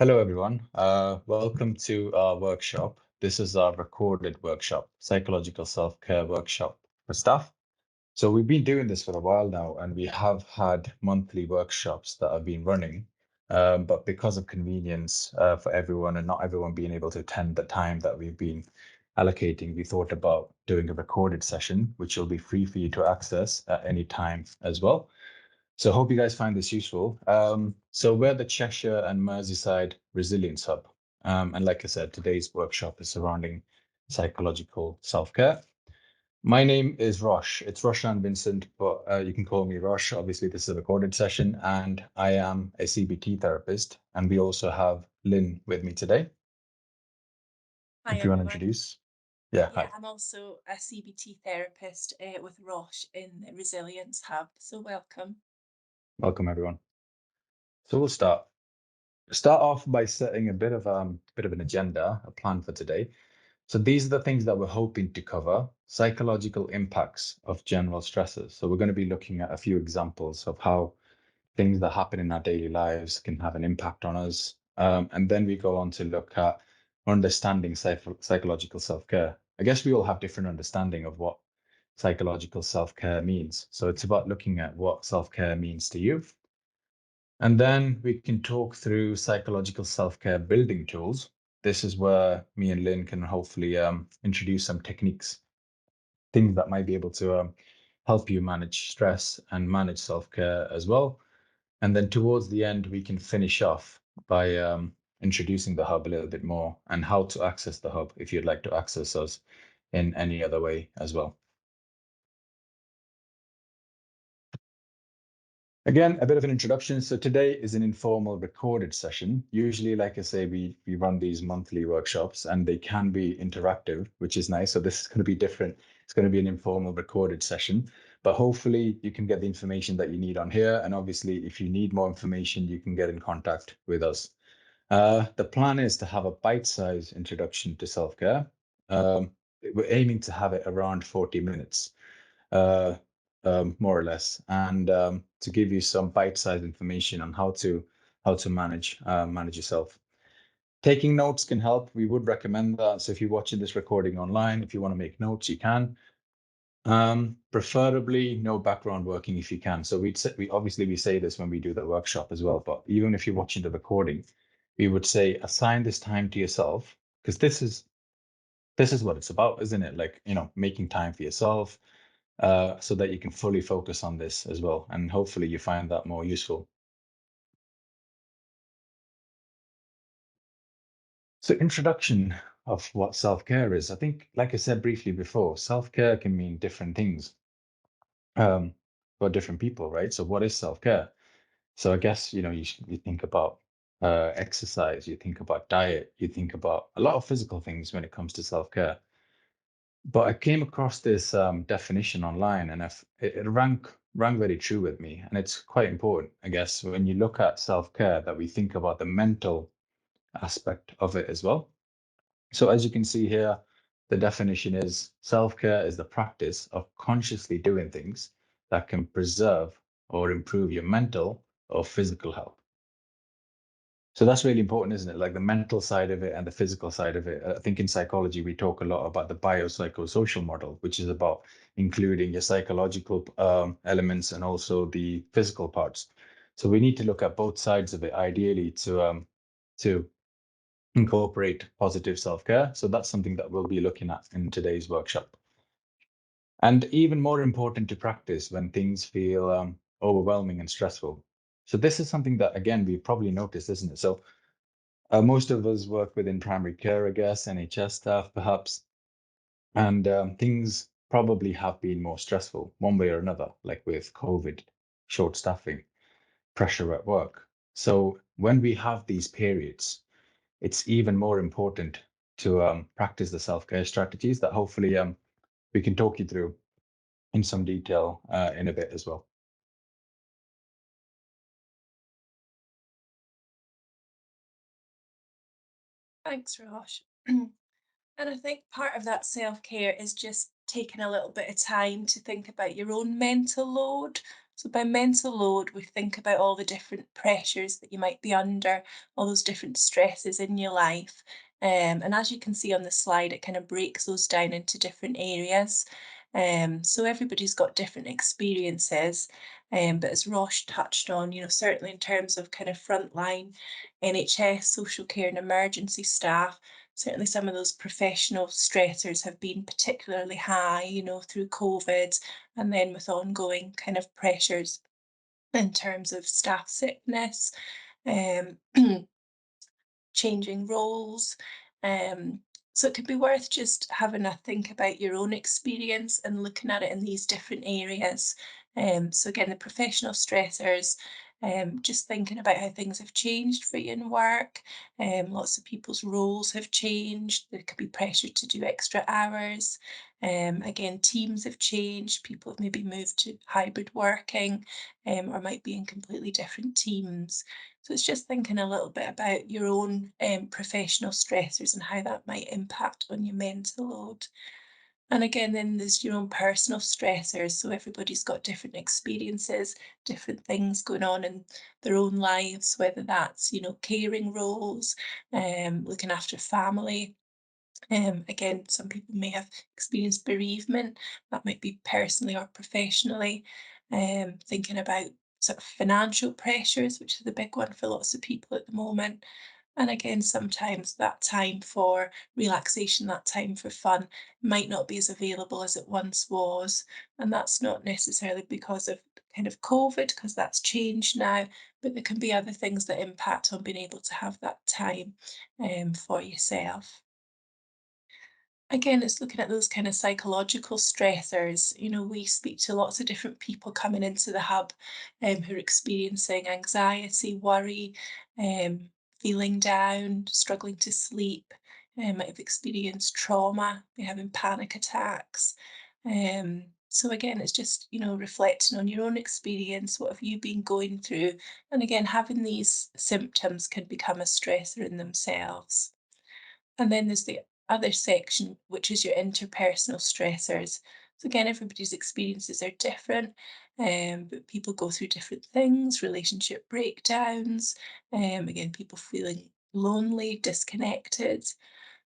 Hello, everyone. Welcome to our workshop. This is our recorded workshop, psychological self-care workshop for staff. So we've been doing this for a while now, and we have had monthly workshops that have been running. But because of convenience for everyone and not everyone being able to attend the time that we've been allocating, we thought about doing a recorded session, which will be free for you to access at any time as well. So hope you guys find this useful. So we're the Cheshire and Merseyside Resilience Hub. And like I said, today's workshop is surrounding psychological self-care. My name is Rosh. It's Roshan Vincent, but you can call me Rosh. Obviously, this is a recorded session, and I am a CBT therapist. And we also have Lynn with me today. Hi If you want to everyone. introduce. Yeah, Yeah, hi. I'm also a CBT therapist with Roche in the Resilience Hub. So welcome. Welcome, everyone. So we'll start off by setting a bit of an agenda, a plan for today. So these are the things that we're hoping to cover: psychological impacts of general stresses. So we're going to be looking at a few examples of how things that happen in our daily lives can have an impact on us. And then we go on to look at understanding psychological self-care. I guess we all have different understanding of what psychological self-care means. So it's about looking at what self-care means to you. And then we can talk through psychological self-care building tools. This is where me and Lynn can hopefully introduce some techniques, things that might be able to help you manage stress and manage self-care as well. And then towards the end, we can finish off by introducing the hub a little bit more and how to access the hub if you'd like to access us in any other way as well. Again, a bit of an introduction. So today is an informal recorded session. Usually, like I say, we run these monthly workshops and they can be interactive, which is nice. So this is going to be different. It's going to be an informal recorded session, but hopefully you can get the information that you need on here. And obviously, if you need more information, you can get in contact with us. The plan is to have a bite-sized introduction to self-care. We're aiming to have it around 40 minutes. Uh, More or less, and to give you some bite-sized information on how to manage yourself. Taking notes can help. We would recommend that. So if you're watching this recording online, if you want to make notes, you can. Preferably no background working if you can. So we say this when we do the workshop as well. But even if you're watching the recording, we would say assign this time to yourself because this is what it's about, isn't it? Like, making time for yourself, so that you can fully focus on this as well. And hopefully you find that more useful. So introduction of what self-care is. I think, like I said briefly before, self-care can mean different things um, for different people, right? So what is self-care? So I guess, you think about exercise, you think about diet, you think about a lot of physical things when it comes to self-care. But I came across this definition online, and it rang very true with me, and it's quite important, I guess, when you look at self-care, that we think about the mental aspect of it as well. So as you can see here, the definition is self-care is the practice of consciously doing things that can preserve or improve your mental or physical health. So that's really important, isn't it? Like the mental side of it and the physical side of it. I think in psychology, we talk a lot about the biopsychosocial model, which is about including your psychological elements and also the physical parts. So we need to look at both sides of it, ideally, to incorporate positive self-care. So that's something that we'll be looking at in today's workshop. And even more important to practice when things feel overwhelming and stressful. So this is something that, again, we probably noticed, isn't it? So most of us work within primary care, I guess, NHS staff perhaps, and things probably have been more stressful one way or another, like with COVID, short staffing, pressure at work. So when we have these periods, it's even more important to practice the self-care strategies that hopefully we can talk you through in some detail in a bit as well. Thanks, Roche. And I think part of that self-care is just taking a little bit of time to think about your own mental load. So by mental load, we think about all the different pressures that you might be under, all those different stresses in your life. And as you can see on the slide, it kind of breaks those down into different areas. So everybody's got different experiences. But as Rosh touched on, certainly in terms of kind of frontline NHS, social care and emergency staff, certainly some of those professional stressors have been particularly high, through COVID and then with ongoing kind of pressures in terms of staff sickness, um, changing roles. Um, so it could be worth just having a think about your own experience and looking at it in these different areas. So again, the professional stressors, just thinking about how things have changed for you in work. Lots of people's roles have changed. There could be pressure to do extra hours. Again, teams have changed. People have maybe moved to hybrid working, or might be in completely different teams. So it's just thinking a little bit about your own professional stressors and how that might impact on your mental load. And again, then there's your own personal stressors. So everybody's got different experiences, different things going on in their own lives, whether that's, caring roles, looking after family, again, some people may have experienced bereavement, that might be personally or professionally. Thinking about sort of financial pressures, which is the big one for lots of people at the moment. And again, sometimes that time for relaxation, that time for fun might not be as available as it once was. And that's not necessarily because of kind of COVID, because that's changed now, but there can be other things that impact on being able to have that time for yourself. Again, it's looking at those kind of psychological stressors. We speak to lots of different people coming into the hub who are experiencing anxiety, worry, feeling down, struggling to sleep, might have experienced trauma, be having panic attacks. So again, it's just, reflecting on your own experience. What have you been going through? And again, having these symptoms can become a stressor in themselves. And then there's the other section, which is your interpersonal stressors. So again, everybody's experiences are different, but people go through different things, relationship breakdowns, again, people feeling lonely, disconnected.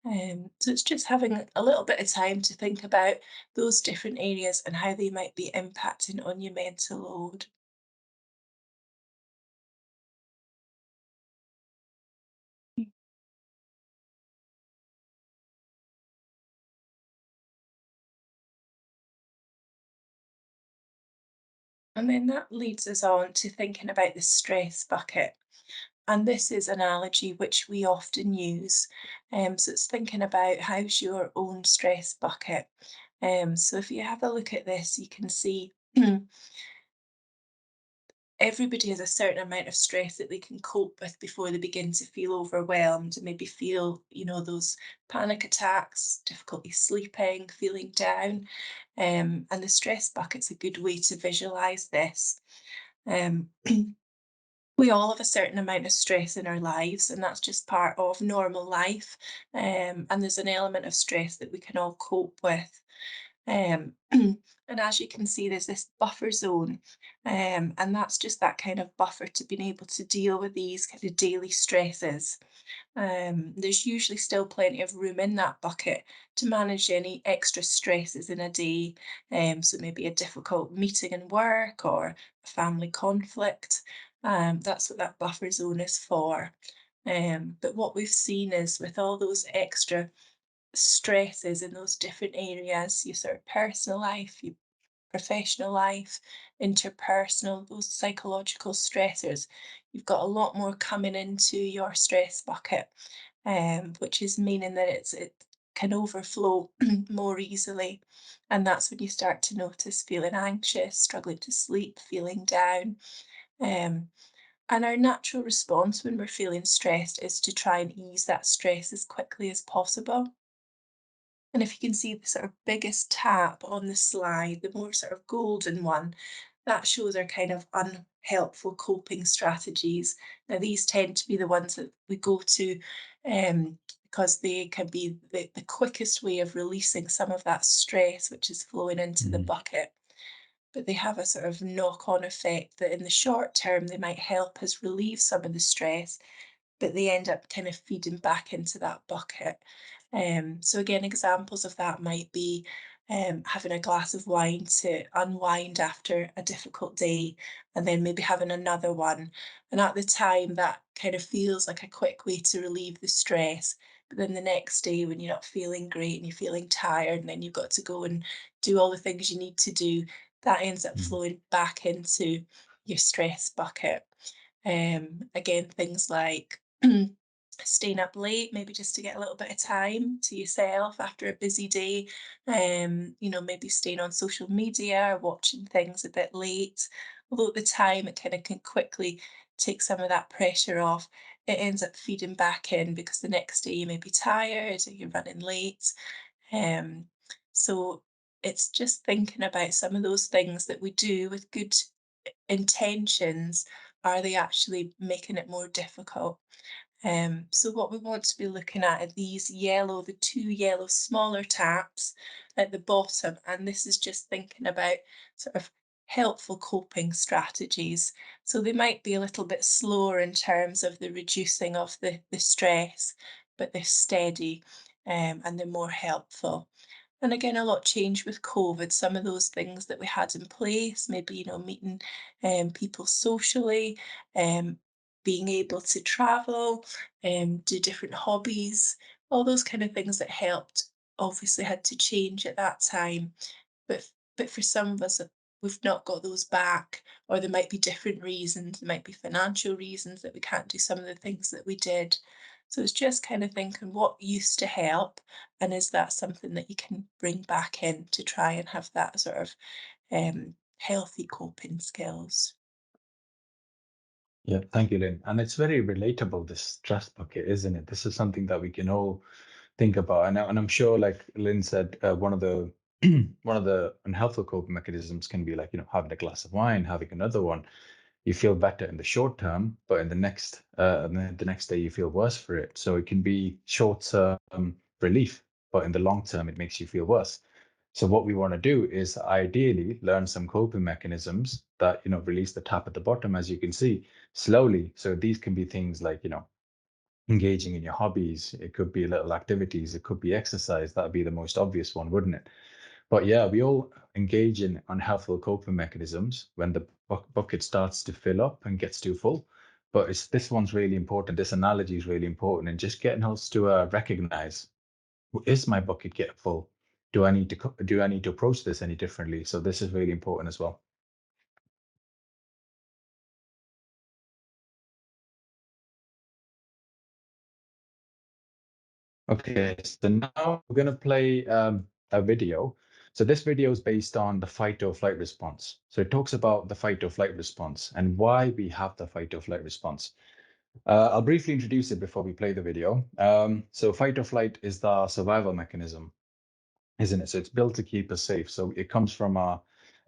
So it's just having a little bit of time to think about those different areas and how they might be impacting on your mental load. And then that leads us on to thinking about the stress bucket. And this is an analogy which we often use. So it's thinking about how's your own stress bucket. So if you have a look at this, you can see everybody has a certain amount of stress that they can cope with before they begin to feel overwhelmed and maybe feel, those panic attacks, difficulty sleeping, feeling down. And the stress bucket's a good way to visualize this. Um, we all have a certain amount of stress in our lives, and that's just part of normal life. And there's an element of stress that we can all cope with. And as you can see, there's this buffer zone, and that's just that kind of buffer to being able to deal with these kind of daily stresses. There's usually still plenty of room in that bucket to manage any extra stresses in a day. So maybe a difficult meeting in work or a family conflict. That's what that buffer zone is for. But what we've seen is with all those extra stresses in those different areas, your sort of personal life, your professional life, interpersonal, those psychological stressors, you've got a lot more coming into your stress bucket, which is meaning that it can overflow more easily. And that's when you start to notice feeling anxious, struggling to sleep, feeling down. Um, and our natural response when we're feeling stressed is to try and ease that stress as quickly as possible. And if you can see the sort of biggest tab on the slide, the more sort of golden one, that shows our kind of unhelpful coping strategies. Now, these tend to be the ones that we go to because they can be the quickest way of releasing some of that stress which is flowing into the Mhm. bucket. but they have a sort of knock-on effect that in the short term, they might help us relieve some of the stress, but they end up kind of feeding back into that bucket. So again, examples of that might be having a glass of wine to unwind after a difficult day, and then maybe having another one. And at the time, that kind of feels like a quick way to relieve the stress. But then the next day, when you're not feeling great and you're feeling tired, and then you've got to go and do all the things you need to do, that ends up Mm. flowing back into your stress bucket. Again, things like staying up late, maybe just to get a little bit of time to yourself after a busy day. Maybe staying on social media or watching things a bit late. Although at the time it kind of can quickly take some of that pressure off, it ends up feeding back in because the next day you may be tired or you're running late. Um, so it's just thinking about some of those things that we do with good intentions. Are they actually making it more difficult? So what we want to be looking at are the two yellow smaller taps at the bottom, and this is just thinking about sort of helpful coping strategies. So they might be a little bit slower in terms of the reducing of the stress, but they're steady, and they're more helpful. And again, a lot changed with COVID. Some of those things that we had in place, maybe, meeting people socially, um, being able to travel, do different hobbies, all those kind of things that helped, obviously had to change at that time. But for some of us, we've not got those back, or there might be different reasons. There might be financial reasons that we can't do some of the things that we did. So it's just kind of thinking what used to help, and is that something that you can bring back in to try and have that sort of healthy coping skills. Yeah, thank you, Lynn. And it's very relatable, this stress bucket, isn't it? This is something that we can all think about. And I'm sure, like Lynn said, one of the one of the unhelpful coping mechanisms can be like, having a glass of wine, having another one. You feel better in the short term, but in the next day you feel worse for it. So it can be short-term relief, but in the long term it makes you feel worse. So what we want to do is ideally learn some coping mechanisms that, release the tap at the bottom, as you can see, slowly. So these can be things like, engaging in your hobbies. It could be little activities. It could be exercise. That'd be the most obvious one, wouldn't it? But yeah, we all engage in unhelpful coping mechanisms when the bucket starts to fill up and gets too full. But this one's really important. This analogy is really important, and just getting us to recognize, is my bucket getting full? Do I need to approach this any differently? So this is really important as well. Okay, so now we're going to play a video. So this video is based on the fight or flight response. So it talks about the fight or flight response and why we have the fight or flight response. I'll briefly introduce it before we play the video. So fight or flight is the survival mechanism, isn't it? So it's built to keep us safe. So it comes from I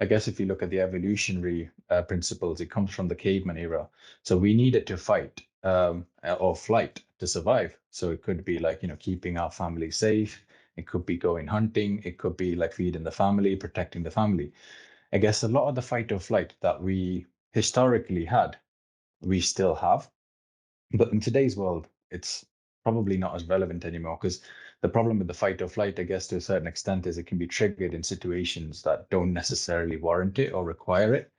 guess if you look at the evolutionary principles, it comes from the caveman era. So we needed to fight or flight to survive. So it could be like, keeping our family safe. It could be going hunting. It could be like feeding the family, protecting the family. I guess a lot of the fight or flight that we historically had, we still have. But in today's world, it's probably not as relevant anymore, because the problem with the fight or flight, I guess, to a certain extent, is it can be triggered in situations that don't necessarily warrant it or require it.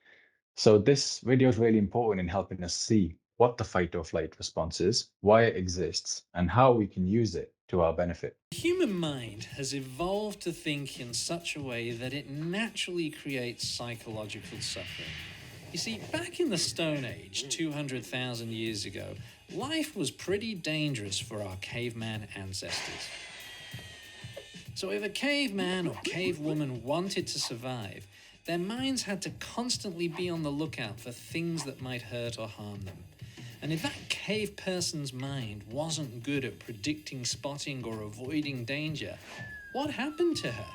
So this video is really important in helping us see what the fight or flight response is, why it exists, and how we can use it to our benefit. The human mind has evolved to think in such a way that it naturally creates psychological suffering. You see, back in the Stone Age, 200,000 years ago, life was pretty dangerous for our caveman ancestors. So if a caveman or cavewoman wanted to survive, their minds had to constantly be on the lookout for things that might hurt or harm them. And if that cave person's mind wasn't good at predicting, spotting, or avoiding danger, what happened to her?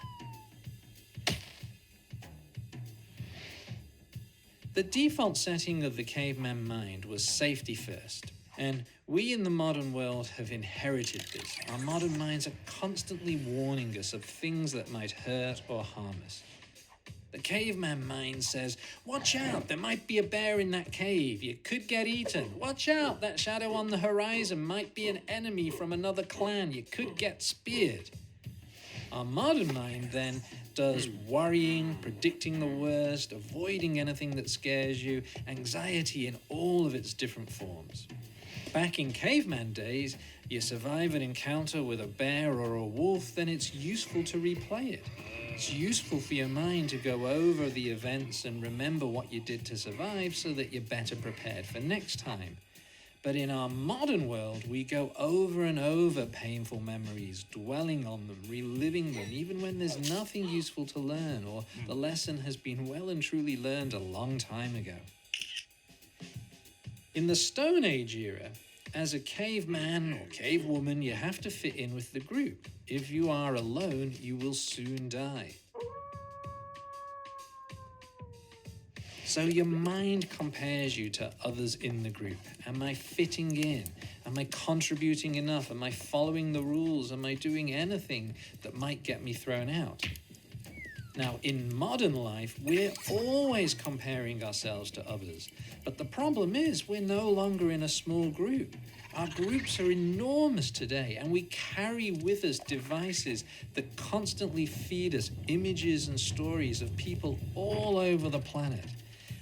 The default setting of the caveman mind was safety first, and we in the modern world have inherited this. Our modern minds are constantly warning us of things that might hurt or harm us. The caveman mind says, watch out, there might be a bear in that cave, you could get eaten. Watch out, that shadow on the horizon might be an enemy from another clan, you could get speared. Our modern mind then does worrying, predicting the worst, avoiding anything that scares you, anxiety in all of its different forms. Back in caveman days, you survive an encounter with a bear or a wolf, then it's useful to replay it. It's useful for your mind to go over the events and remember what you did to survive so that you're better prepared for next time. But in our modern world, we go over and over painful memories, dwelling on them, reliving them, even when there's nothing useful to learn or the lesson has been well and truly learned a long time ago. In the Stone Age era, as a caveman or cavewoman, you have to fit in with the group. If you are alone, you will soon die. So your mind compares you to others in the group. Am I fitting in? Am I contributing enough? Am I following the rules? Am I doing anything that might get me thrown out? Now, in modern life, we're always comparing ourselves to others. But the problem is we're no longer in a small group. Our groups are enormous today, and we carry with us devices that constantly feed us images and stories of people all over the planet.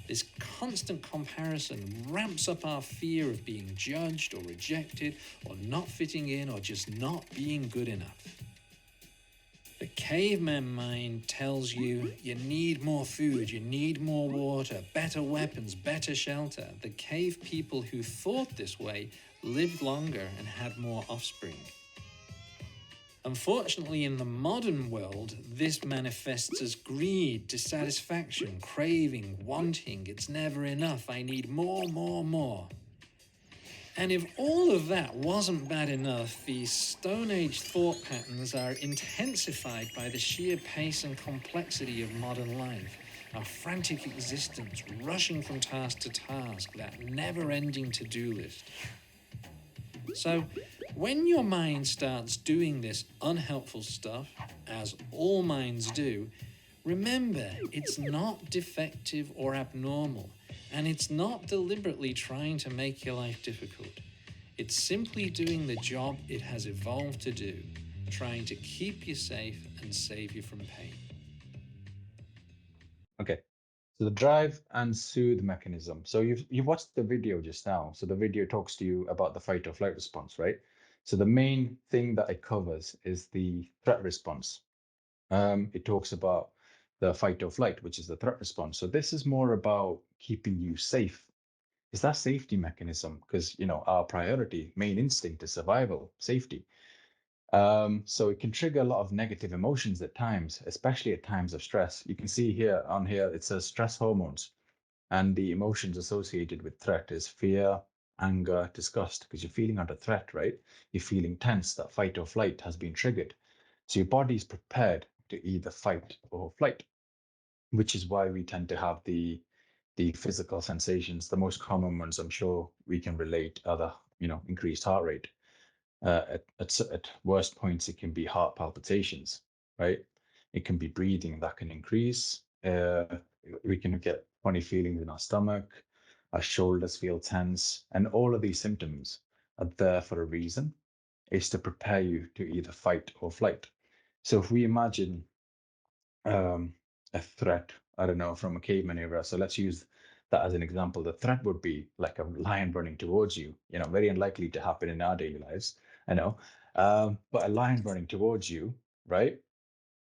This constant comparison ramps up our fear of being judged or rejected or not fitting in or just not being good enough. The caveman mind tells you you need more food, you need more water, better weapons, better shelter. The cave people who thought this way lived longer and had more offspring. Unfortunately, in the modern world, this manifests as greed, dissatisfaction, craving, wanting. It's never enough. I need more, more, more. And if all of that wasn't bad enough, these Stone Age thought patterns are intensified by the sheer pace and complexity of modern life. Our frantic existence, rushing from task to task, that never-ending to-do list. So, when your mind starts doing this unhelpful stuff, as all minds do, remember it's not defective or abnormal, and it's not deliberately trying to make your life difficult. It's simply doing the job it has evolved to do, trying to keep you safe and save you from pain. Okay. So the drive and soothe mechanism. So you've watched the video just now. So the video talks to you about the fight or flight response, right? So the main thing that it covers is the threat response. It talks about the fight or flight, which is the threat response. So this is more about keeping you safe. It's that safety mechanism because our priority, main instinct is survival, safety. So it can trigger a lot of negative emotions at times, especially at times of stress. You can see here it says stress hormones, and the emotions associated with threat is fear, anger, disgust, because you're feeling under threat, right? You're feeling tense, that fight or flight has been triggered. So your body's prepared to either fight or flight, which is why we tend to have the physical sensations. The most common ones, I'm sure we can relate, are the increased heart rate. At worst points, it can be heart palpitations, right? It can be breathing that can increase. We can get funny feelings in our stomach, our shoulders feel tense, and all of these symptoms are there for a reason. It's to prepare you to either fight or flight. So if we imagine a threat, I don't know, from a caveman era. So let's use that as an example. The threat would be like a lion running towards you, very unlikely to happen in our daily lives, I know. But a lion running towards you, right?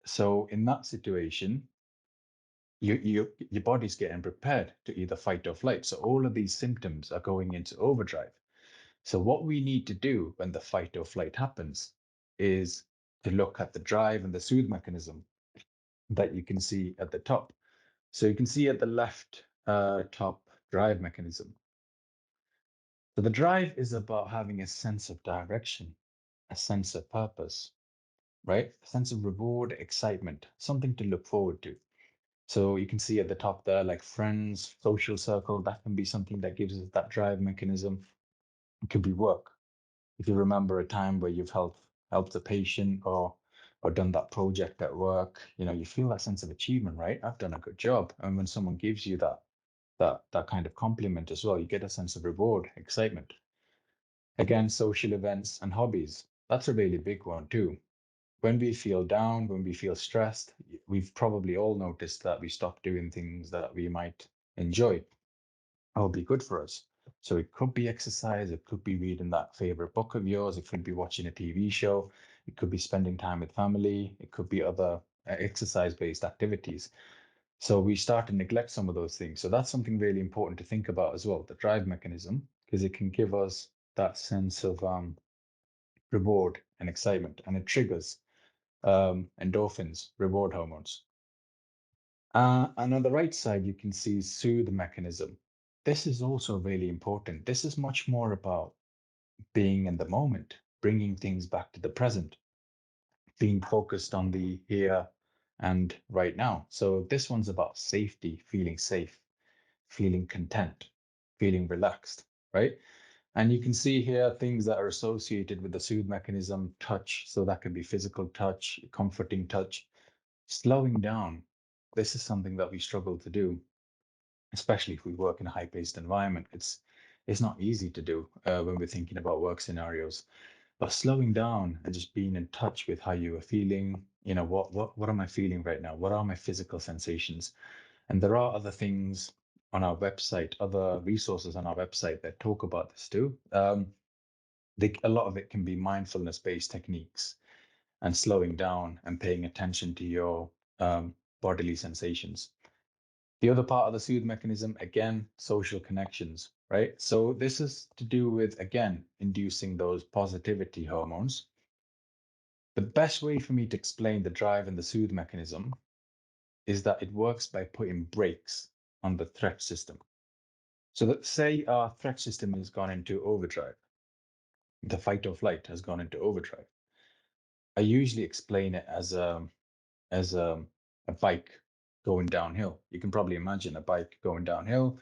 So in that situation, your body's getting prepared to either fight or flight. So all of these symptoms are going into overdrive. So what we need to do when the fight or flight happens is to look at the drive and the soothe mechanism that you can see at the top. So you can see at the left top drive mechanism. So the drive is about having a sense of direction, a sense of purpose, right? A sense of reward, excitement, something to look forward to. So you can see at the top there, like friends, social circle, that can be something that gives us that drive mechanism. It could be work. If you remember a time where you've helped a patient or or done that project at work, you feel that sense of achievement, right? I've done a good job. And when someone gives you that kind of compliment as well, you get a sense of reward, excitement. Again, social events and hobbies. That's a really big one too. When we feel down, when we feel stressed, we've probably all noticed that we stop doing things that we might enjoy or be good for us. So it could be exercise, it could be reading that favorite book of yours, it could be watching a TV show, it could be spending time with family, it could be other exercise-based activities. So we start to neglect some of those things. So that's something really important to think about as well, the drive mechanism, because it can give us that sense of reward and excitement, and it triggers endorphins, reward hormones. And on the right side, you can see soothe mechanism. This is also really important. This is much more about being in the moment, bringing things back to the present, being focused on the here and right now. So this one's about safety, feeling safe, feeling content, feeling relaxed, right? And you can see here things that are associated with the soothe mechanism, touch. So that could be physical touch, comforting touch, slowing down. This is something that we struggle to do, especially if we work in a high-paced environment. It's not easy to do when we're thinking about work scenarios. But slowing down and just being in touch with how you are feeling, what am I feeling right now? What are my physical sensations? And there are other things on our website, other resources on our website that talk about this too. A lot of it can be mindfulness-based techniques and slowing down and paying attention to your bodily sensations. The other part of the soothe mechanism, again, social connections, right? So this is to do with, again, inducing those positivity hormones. The best way for me to explain the drive and the soothe mechanism is that it works by putting brakes on the threat system. So that say our threat system has gone into overdrive, the fight or flight has gone into overdrive. I usually explain it as a bike going downhill. You can probably imagine a bike going downhill,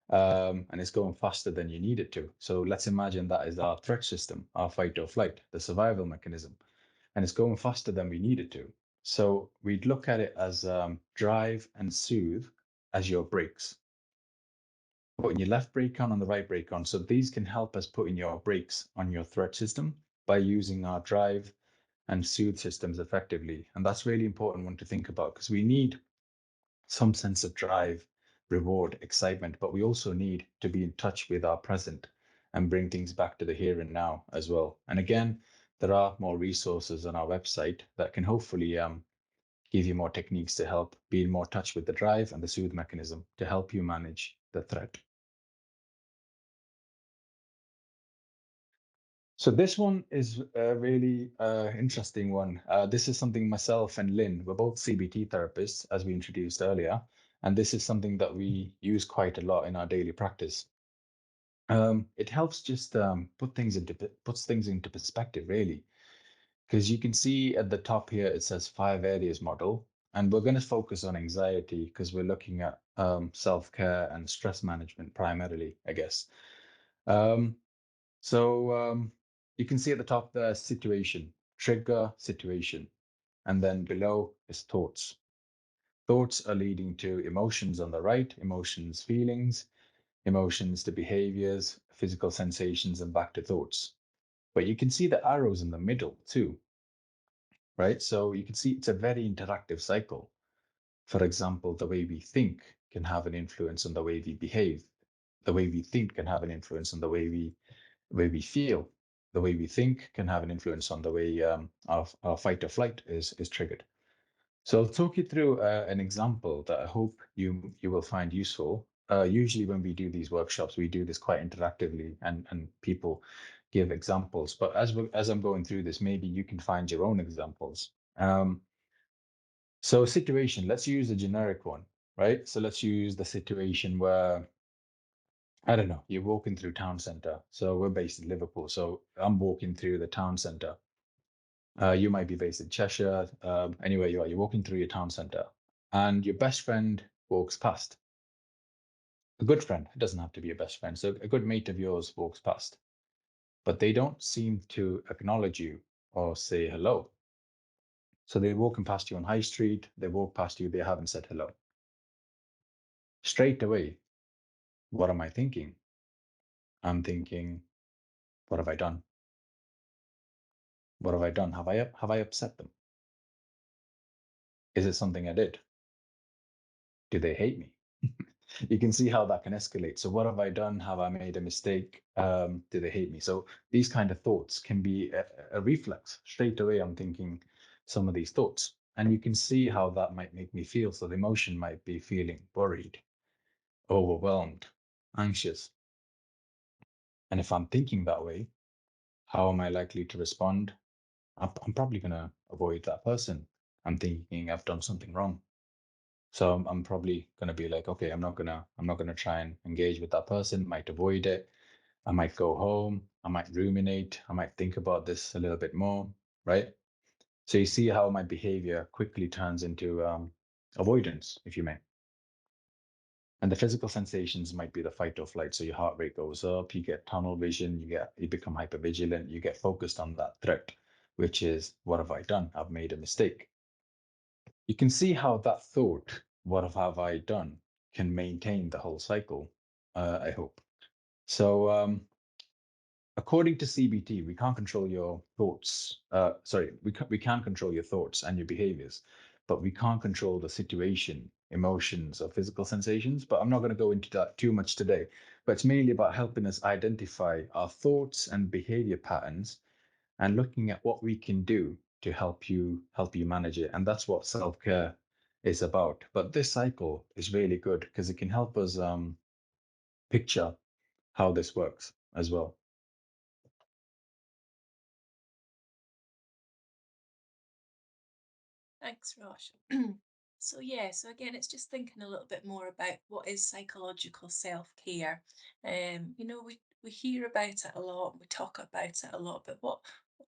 and it's going faster than you need it to. So let's imagine that is our threat system, our fight or flight, the survival mechanism, and it's going faster than we need it to. So we'd look at it as drive and soothe as your brakes. Putting your left brake on and the right brake on. So these can help us putting your brakes on your threat system by using our drive and soothe systems effectively. And that's really important one to think about, because we need some sense of drive, reward, excitement, but we also need to be in touch with our present and bring things back to the here and now as well. And again, there are more resources on our website that can hopefully give you more techniques to help be in more touch with the drive and the soothe mechanism to help you manage the threat. So this one is a really interesting one. This is something myself and Lynn, we're both CBT therapists, as we introduced earlier, and this is something that we use quite a lot in our daily practice. It helps just puts things into perspective, really, because you can see at the top here it says 5 areas model, and we're going to focus on anxiety because we're looking at self-care and stress management primarily, I guess. Um, so you can see at the top there, situation, trigger, situation, and then below is thoughts. Thoughts are leading to emotions on the right, emotions, feelings, emotions to behaviors, physical sensations, and back to thoughts. But you can see the arrows in the middle too, right? So you can see it's a very interactive cycle. For example, the way we think can have an influence on the way we behave. The way we think can have an influence on the way we feel. The way we think can have an influence on the way our fight or flight is triggered. So I'll talk you through an example that I hope you will find useful. Usually when we do these workshops, we do this quite interactively and people give examples. But as I'm going through this, maybe you can find your own examples. So situation, let's use a generic one, right? So let's use the situation where, I don't know, you're walking through town center. So we're based in Liverpool. So I'm walking through the town center. You might be based in Cheshire, anywhere you are, you're walking through your town center, and your best friend walks past. A good friend, it doesn't have to be a best friend, so a good mate of yours walks past, but they don't seem to acknowledge you or say hello. So they're walking past you on High Street, they walk past you, they haven't said hello. Straight away, what am I thinking? I'm thinking, what have I done? What have I done? Have I upset them? Is it something I did? Do they hate me? You can see how that can escalate. So what have I done? Have I made a mistake? Do they hate me? So these kind of thoughts can be a reflex. Straight away, I'm thinking some of these thoughts. And you can see how that might make me feel. So the emotion might be feeling worried, overwhelmed, anxious. And if I'm thinking that way, how am I likely to respond? I'm probably going to avoid that person. I'm thinking I've done something wrong. So I'm probably going to be like, okay, I'm not gonna try and engage with that person, might avoid it. I might go home, I might ruminate, I might think about this a little bit more, right? So you see how my behavior quickly turns into avoidance, if you may. And the physical sensations might be the fight or flight. So your heart rate goes up, you get tunnel vision, you become hypervigilant, you get focused on that threat, which is, what have I done? I've made a mistake. You can see how that thought, what have I done, can maintain the whole cycle, I hope. So according to CBT, we can't control your thoughts. Sorry, we can control your thoughts and your behaviors, but we can't control the situation, emotions, or physical sensations. But I'm not going to go into that too much today. But it's mainly about helping us identify our thoughts and behavior patterns and looking at what we can do to help you manage it. And that's what self-care is about. But this cycle is really good because it can help us picture how this works as well. Thanks, Rosh. So yeah, so again, it's just thinking a little bit more about what is psychological self-care. We hear about it a lot, we talk about it a lot, but what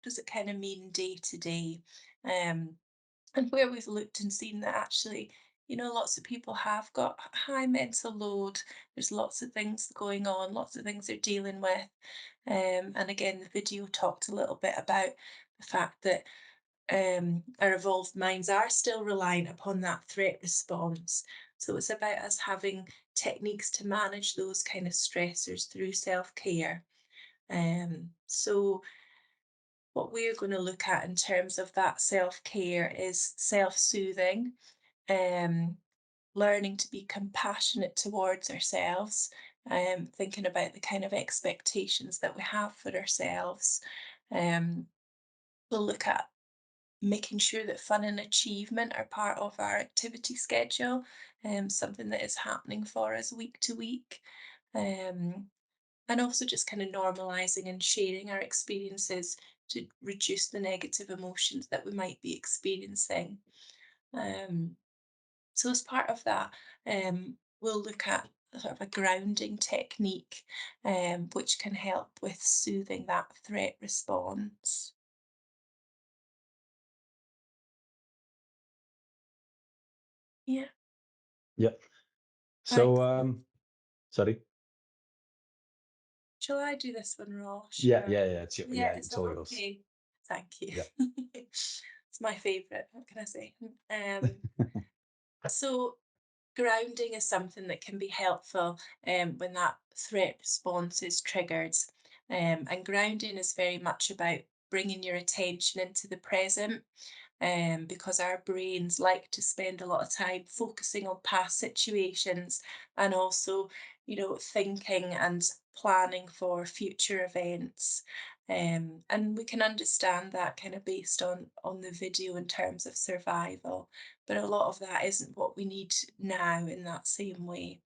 does it kind of mean day to day? Um, and where we've looked and seen that actually, lots of people have got high mental load. There's lots of things going on, lots of things they're dealing with. And again, the video talked a little bit about the fact that our evolved minds are still reliant upon that threat response. So it's about us having techniques to manage those kind of stressors through self care. So, what we're going to look at in terms of that self care is self soothing, um, learning to be compassionate towards ourselves, thinking about the kind of expectations that we have for ourselves. Um, we'll look at making sure that fun and achievement are part of our activity schedule, something that is happening for us week to week. Um, and also just kind of normalizing and sharing our experiences to reduce the negative emotions that we might be experiencing. Um, so as part of that, we'll look at sort of a grounding technique, which can help with soothing that threat response. Yeah. Yeah. Right. So sorry. Shall I do this one, Rosh? Yeah, Or yeah, yeah. yeah, is It's that all yours. okay? Thank you. Yeah. It's my favorite. What can I say? So grounding is something that can be helpful when that threat response is triggered. And grounding is very much about bringing your attention into the present, because our brains like to spend a lot of time focusing on past situations and also, thinking and planning for future events. And we can understand that kind of based on the video in terms of survival, but a lot of that isn't what we need now in that same way.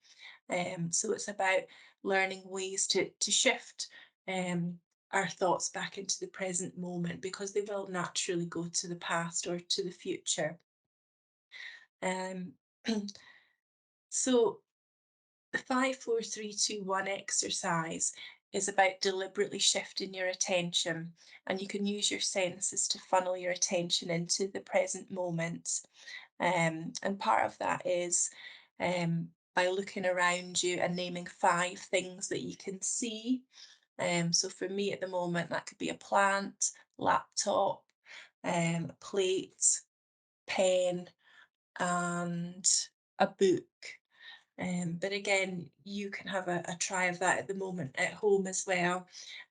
So it's about learning ways to shift our thoughts back into the present moment because they will naturally go to the past or to the future. Um, so the 5, 4, 3, 2, 1 exercise is about deliberately shifting your attention, and you can use your senses to funnel your attention into the present moment. And part of that is by looking around you and naming 5 things that you can see. So for me at the moment, that could be a plant, laptop, a plate, pen, and a book. But again, you can have a try of that at the moment at home as well.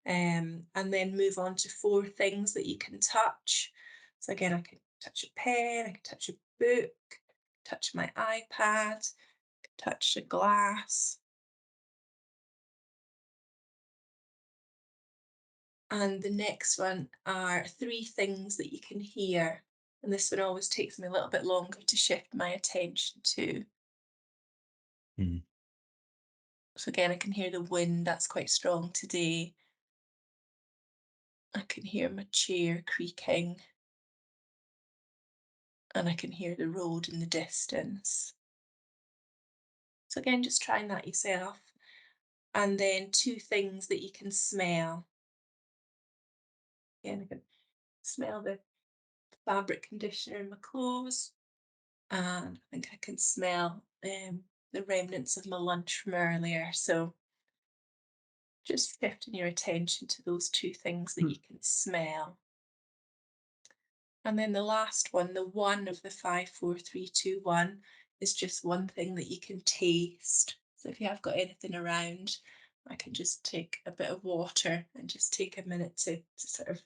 And then move on to 4 things that you can touch. So again, I can touch a pen, I can touch a book, touch my iPad, touch a glass. And the next one are 3 things that you can hear. And this one always takes me a little bit longer to shift my attention to. Mm. So again, I can hear the wind, that's quite strong today. I can hear my chair creaking, and I can hear the road in the distance. So again, just trying that yourself. And then 2 things that you can smell. Again, I can smell the fabric conditioner in my clothes, and I think I can smell the remnants of my lunch from earlier. So just shifting your attention to those 2 things that you can smell. And then the last one, the one of the 5, 4, 3, 2, 1, is just one thing that you can taste. So if you have got anything around, I can just take a bit of water and just take a minute to sort of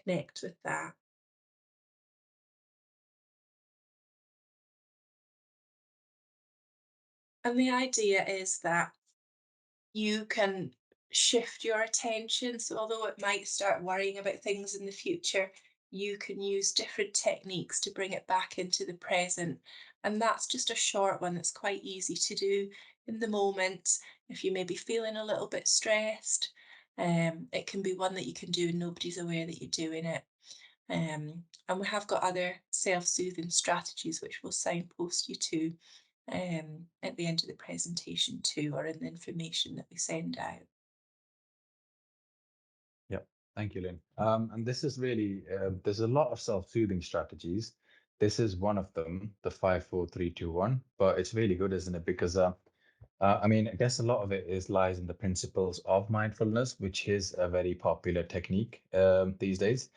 connect with that. And the idea is that you can shift your attention. So, although it might start worrying about things in the future, you can use different techniques to bring it back into the present. And that's just a short one that's quite easy to do in the moment. If you may be feeling a little bit stressed, it can be one that you can do and nobody's aware that you're doing it. And we have got other self-soothing strategies which we'll signpost you to at the end of the presentation too, or in the information that we send out. Yep. Thank you, Lynn. And this is really, there's a lot of self-soothing strategies. This is one of them, the 5, 4, 3, 2, 1. But it's really good, isn't it? Because I mean, I guess a lot of it is lies in the principles of mindfulness, which is a very popular technique these days.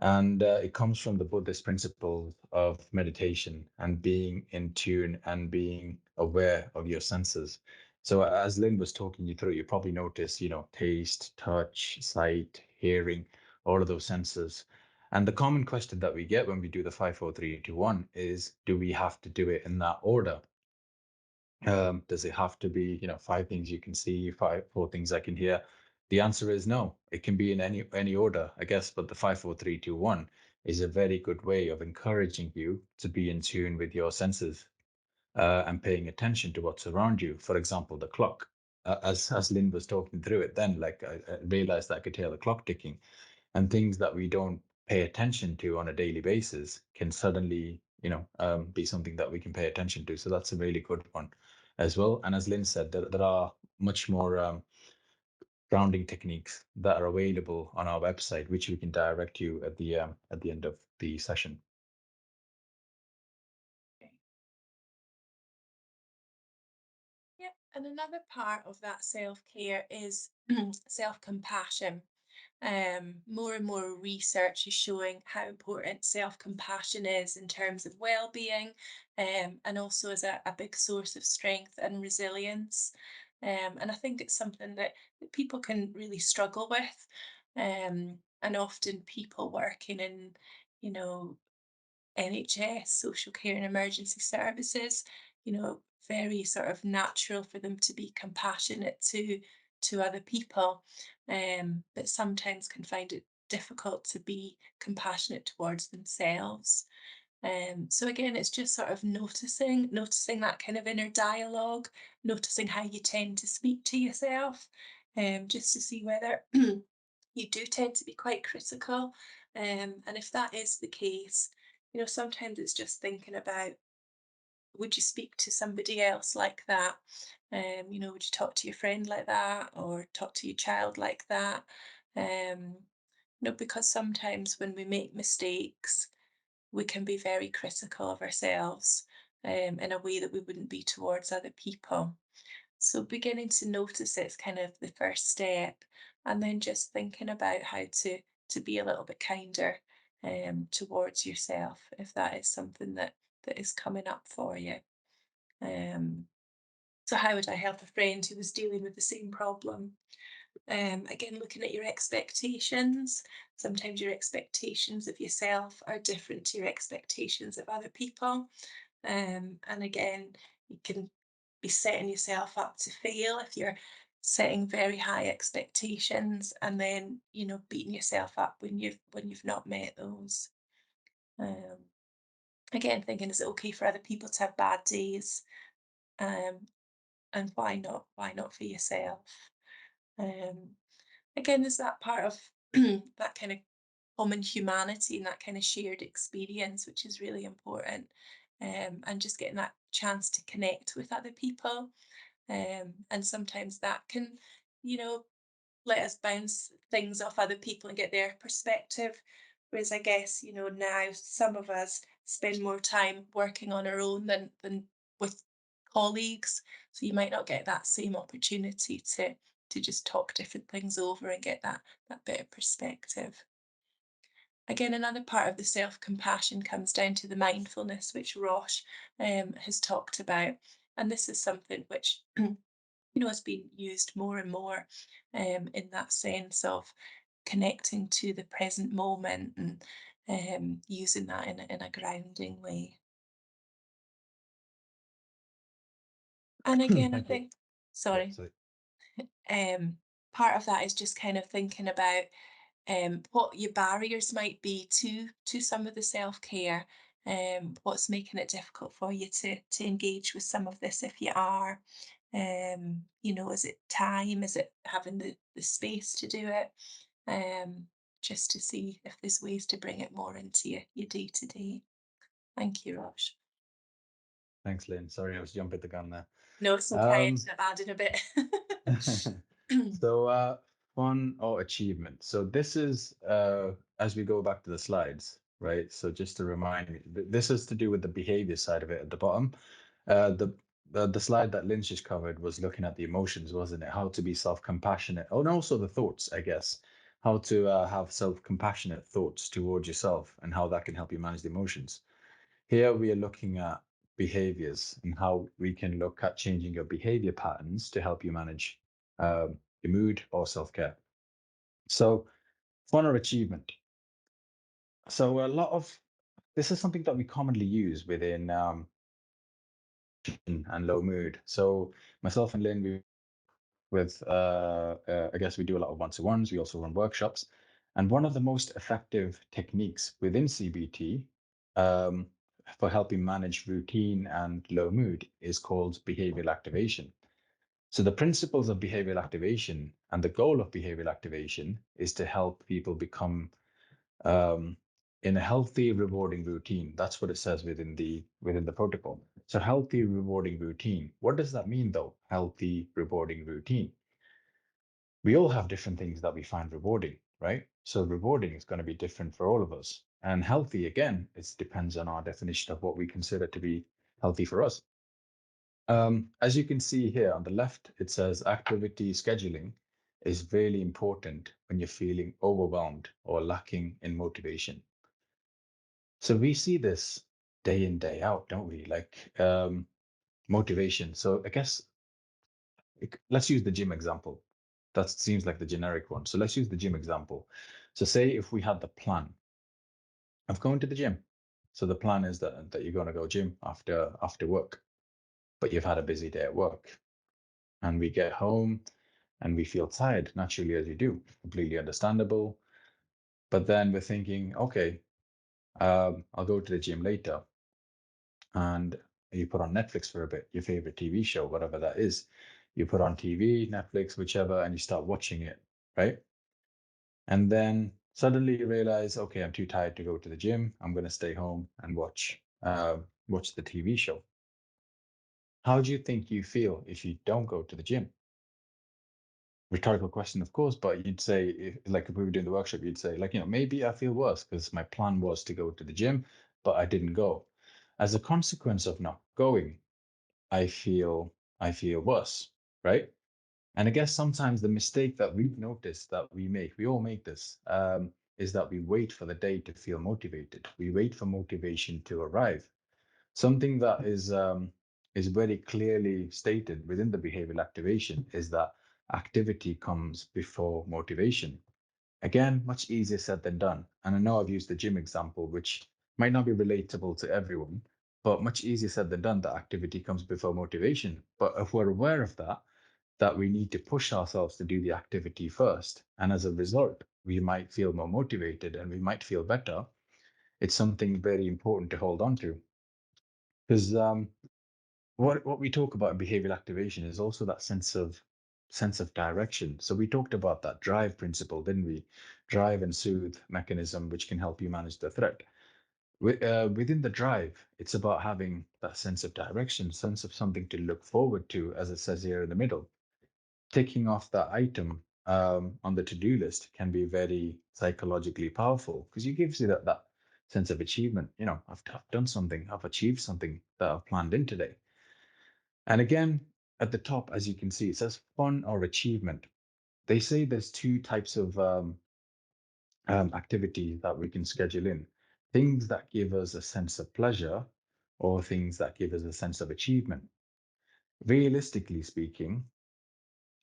And it comes from the Buddhist principles of meditation and being in tune and being aware of your senses. So as Lynn was talking you through, you probably noticed, taste, touch, sight, hearing, all of those senses. And the common question that we get when we do the 5, 4, 3, 2, 1 is, do we have to do it in that order? Does it have to be, 5 things you can see, 4 things I can hear? The answer is no. It can be in any order, I guess. But the 5, 4, 3, 2, 1 is a very good way of encouraging you to be in tune with your senses and paying attention to what's around you. For example, the clock. As Lynn was talking through it, then like I realized that I could hear the clock ticking, and things that we don't pay attention to on a daily basis can suddenly be something that we can pay attention to. So that's a really good one as well. And as Lynn said, there are much more grounding techniques that are available on our website, which we can direct you at the end of the session. Okay. Yep. And another part of that self-care is self-compassion. More and more research is showing how important self-compassion is in terms of well-being, and also as a big source of strength and resilience. And I think it's something that people can really struggle with. And often people working in, you know, NHS, social care and emergency services, very sort of natural for them to be compassionate to other people, but sometimes can find it difficult to be compassionate towards themselves. So again, it's just sort of noticing that kind of inner dialogue, noticing how you tend to speak to yourself, just to see whether you do tend to be quite critical. And if that is the case, sometimes it's just thinking about, would you speak to somebody else like that? Would you talk to your friend like that or talk to your child like that? Because sometimes when we make mistakes, we can be very critical of ourselves in a way that we wouldn't be towards other people. So beginning to notice it's kind of the first step, and then just thinking about how to be a little bit kinder towards yourself, if that is something that is coming up for you. So how would I help a friend who was dealing with the same problem? Again, looking at your expectations. Sometimes your expectations of yourself are different to your expectations of other people. And again, you can be setting yourself up to fail if you're setting very high expectations and then, beating yourself up when you've not met those. Um, Again, thinking, is it okay for other people to have bad days? Um, and why not? Why not for yourself? Um, Again, there's that part of that kind of common humanity and that kind of shared experience, which is really important. And just getting that chance to connect with other people. And sometimes that can, you know, let us bounce things off other people and get their perspective. Whereas I guess, now some of us spend more time working on our own than with colleagues. So you might not get that same opportunity to just talk different things over and get that bit of perspective. Again, another part of the self-compassion comes down to the mindfulness, which Rosh has talked about. And this is something which has been used more and more in that sense of connecting to the present moment and using that in a grounding way. And again, I Thank you. think, Yeah, sorry, so um, part of that is just kind of thinking about what your barriers might be to some of the self-care, what's making it difficult for you to engage with some of this if you are. Is it time? Is it having the space to do it? Just to see if there's ways to bring it more into your day to day. Thank you, Rosh. thanks, Lynn. Sorry, I was jumping the gun there. No, it's okay. I Um, ended up adding a bit. so fun or achievement. So this is as we go back to the slides, right? So just to remind me, this is to do with the behavior side of it at the bottom. The slide that Lynn just covered was looking at the emotions, wasn't it? How to be self-compassionate. Oh, and also the thoughts, I guess. How to have self-compassionate thoughts towards yourself and how that can help you manage the emotions. Here we are looking at behaviors and how we can look at changing your behavior patterns to help you manage your mood or self-care. So fun or achievement. So a lot of this is something that we commonly use within and low mood. So myself and Lynn, we with I guess we do a lot of one-to-ones. We also run workshops, and one of the most effective techniques within CBT um, for helping manage routine and low mood is called behavioral activation. So the principles of behavioral activation and the goal of behavioral activation is to help people become um, in a healthy, rewarding routine. That's what it says within the protocol. So healthy, rewarding routine. What does that mean though? Healthy, rewarding routine. We all have different things that we find rewarding, right? So rewarding is going to be different for all of us. And healthy, again, it depends on our definition of what we consider to be healthy for us. As you can see here on the left, it says activity scheduling is really important when you're feeling overwhelmed or lacking in motivation. So we see this day in, day out, don't we? Like motivation. So I guess let's use the gym example. That seems like the generic one. So let's use the gym example. So say if we had the plan of going to the gym. So the plan is that you're going to go gym after work, but you've had a busy day at work. And we get home and we feel tired, naturally, as you do, completely understandable. But then we're thinking, okay, I'll go to the gym later. And you put on Netflix for a bit, your favorite TV show, whatever that is. You put on TV, Netflix, whichever, and you start watching it, right? And then suddenly you realize, okay, I'm too tired to go to the gym. I'm going to stay home and watch the TV show. How do you think you feel if you don't go to the gym? Rhetorical question, of course, but you'd say, if we were doing the workshop, you'd say, maybe I feel worse because my plan was to go to the gym, but I didn't go. As a consequence of not going, I feel worse, right? And I guess sometimes the mistake that we've noticed that we all make this, is that we wait for the day to feel motivated. We wait for motivation to arrive. Something that is very clearly stated within the behavioral activation is that activity comes before motivation. Again, much easier said than done. And I know I've used the gym example, which might not be relatable to everyone, but much easier said than done that activity comes before motivation. But if we're aware of that, that we need to push ourselves to do the activity first. And as a result, we might feel more motivated and we might feel better. It's something very important to hold on to. Because what we talk about in behavioral activation is also that sense of direction. So we talked about that drive principle, didn't we? Drive and soothe mechanism, which can help you manage the threat. Within the drive, it's about having that sense of direction, sense of something to look forward to, as it says here in the middle. Ticking off that item on the to-do list can be very psychologically powerful because it gives you that sense of achievement. I've done something, I've achieved something that I've planned in today. And again, at the top, as you can see, it says fun or achievement. They say there's two types of activity that we can schedule in: things that give us a sense of pleasure or things that give us a sense of achievement. Realistically speaking,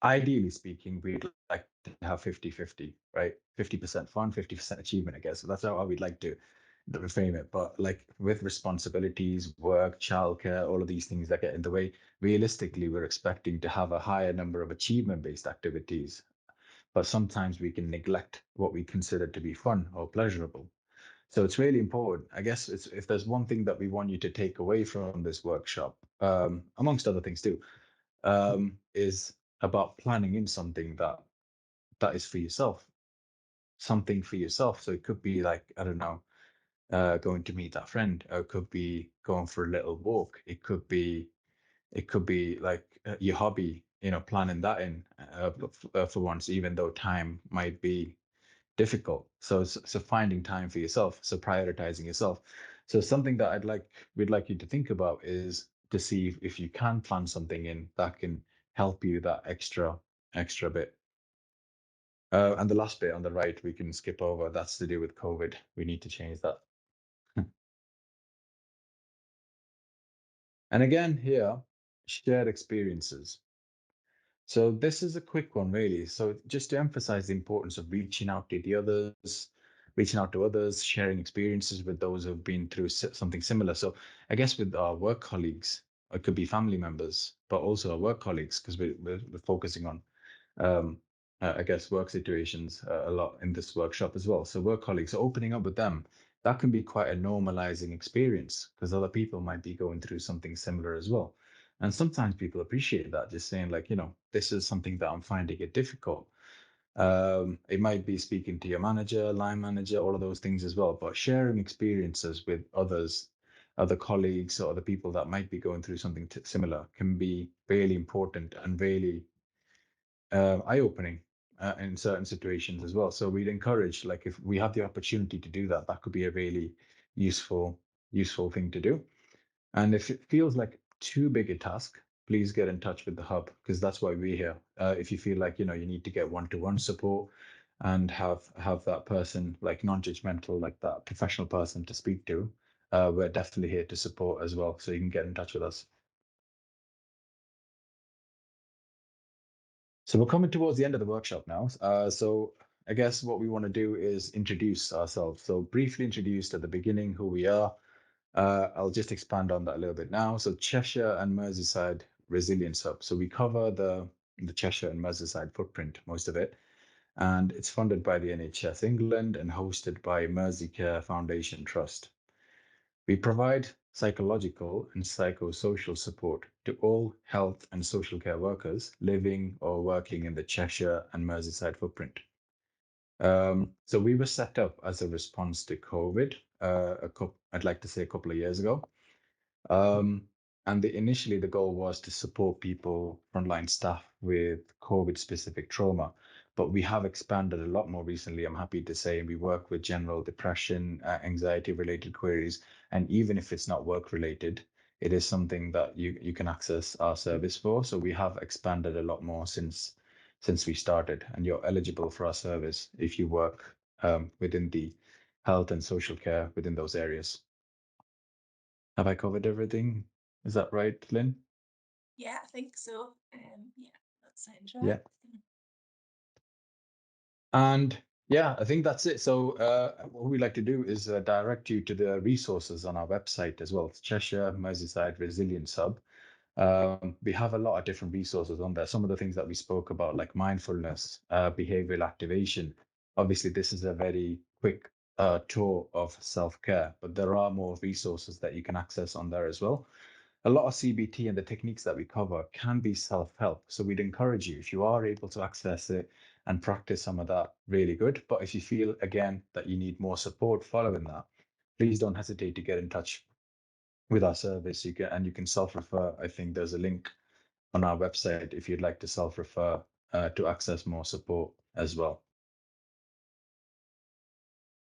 ideally speaking, we'd like to have 50-50, right? 50% fun, 50% achievement, I guess. So that's how we'd like to frame it. But like with responsibilities, work, childcare, all of these things that get in the way, realistically, we're expecting to have a higher number of achievement-based activities. But sometimes we can neglect what we consider to be fun or pleasurable. So it's really important. I guess if there's one thing that we want you to take away from this workshop, amongst other things too, is about planning in something that is for yourself, something for yourself. So it could be like, I don't know, going to meet that friend, or it could be going for a little walk. It could be like your hobby, planning that in for once, even though time might be difficult. So finding time for yourself, so prioritizing yourself. So something that we'd like you to think about is to see if you can plan something in that can help you that extra bit. And the last bit on the right, we can skip over. That's to do with COVID. We need to change that. And again, here, shared experiences. So this is a quick one, really. So just to emphasize the importance of reaching out to others, sharing experiences with those who've been through something similar. So I guess with our work colleagues, it could be family members, but also our work colleagues, because we're focusing on I guess, work situations a lot in this workshop as well. So work colleagues, so opening up with them, that can be quite a normalizing experience because other people might be going through something similar as well. And sometimes people appreciate that, just saying like, this is something that I'm finding it difficult. It might be speaking to your manager, line manager, all of those things as well, but sharing experiences with others, other colleagues or other people that might be going through something similar can be really important and really eye-opening in certain situations as well. So we'd encourage, like, if we have the opportunity to do that, that could be a really useful useful thing to do. And if it feels like too big a task, please get in touch with the hub because that's why we're here. If you feel like you need to get one-to-one support and have that person like non-judgmental, like that professional person to speak to, we're definitely here to support as well. So you can get in touch with us. So we're coming towards the end of the workshop now. So I guess what we want to do is introduce ourselves. So briefly introduce at the beginning who we are. I'll just expand on that a little bit now. So Cheshire and Merseyside Resilience Hub. So we cover the Cheshire and Merseyside footprint, most of it. And it's funded by the NHS England and hosted by Merseycare Foundation Trust. We provide psychological and psychosocial support to all health and social care workers living or working in the Cheshire and Merseyside footprint. So we were set up as a response to COVID, I'd like to say a couple of years ago. Um, and initially, the goal was to support people, frontline staff with COVID specific trauma. But we have expanded a lot more recently, I'm happy to say. We work with general depression, anxiety related queries. And even if it's not work related, it is something that you can access our service for. So we have expanded a lot more since we started. And you're eligible for our service if you work within the health and social care within those areas. Have I covered everything? Is that right, Lynn? Yeah, I think so. Yeah, that sounds right. Yeah. And yeah, I think that's it. So what we like to do is direct you to the resources on our website as well. It's Cheshire Merseyside Resilience Hub. We have a lot of different resources on there. Some of the things that we spoke about, like mindfulness, behavioral activation. Obviously, this is a very quick tour of self-care, but there are more resources that you can access on there as well. A lot of CBT and the techniques that we cover can be self-help. So we'd encourage you, if you are able to access it and practice some of that, really good. But if you feel, again, that you need more support following that, please don't hesitate to get in touch with our service. You can self-refer. I think there's a link on our website if you'd like to self-refer to access more support as well.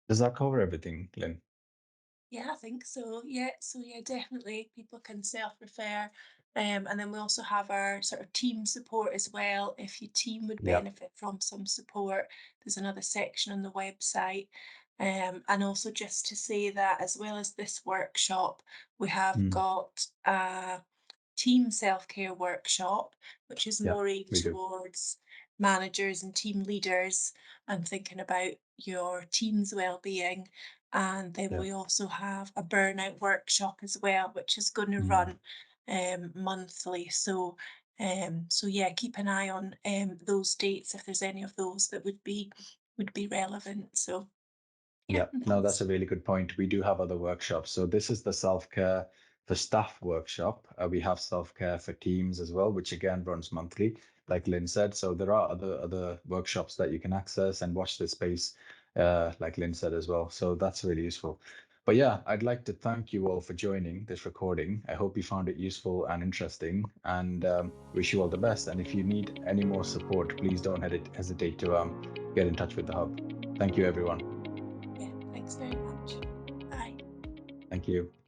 Does that cover everything, Lynn? Yeah, I think so. Yeah, so yeah, definitely people can self-refer. And then we also have our sort of team support as well. If your team would Yeah. benefit from some support, there's another section on the website. And also just to say that as well as this workshop, we have Mm. got team self-care workshop, which is Yeah, more aimed we do. towards managers and team leaders and thinking about your team's well-being. And then Yeah. we also have a burnout workshop as well, which is going to Mm. run monthly. So yeah, keep an eye on those dates if there's any of those that would be relevant. So yeah, Yeah, no, that's a really good point. We do have other workshops. So this is the self-care for staff workshop. We have self-care for teams as well, which again runs monthly, like Lynn said. So there are other workshops that you can access and watch this space, like Lynn said as well. So that's really useful. But yeah, I'd like to thank you all for joining this recording. I hope you found it useful and interesting, and wish you all the best. And if you need any more support, please don't hesitate to get in touch with the hub. Thank you, everyone. yeah, thanks very much. Bye. Thank you.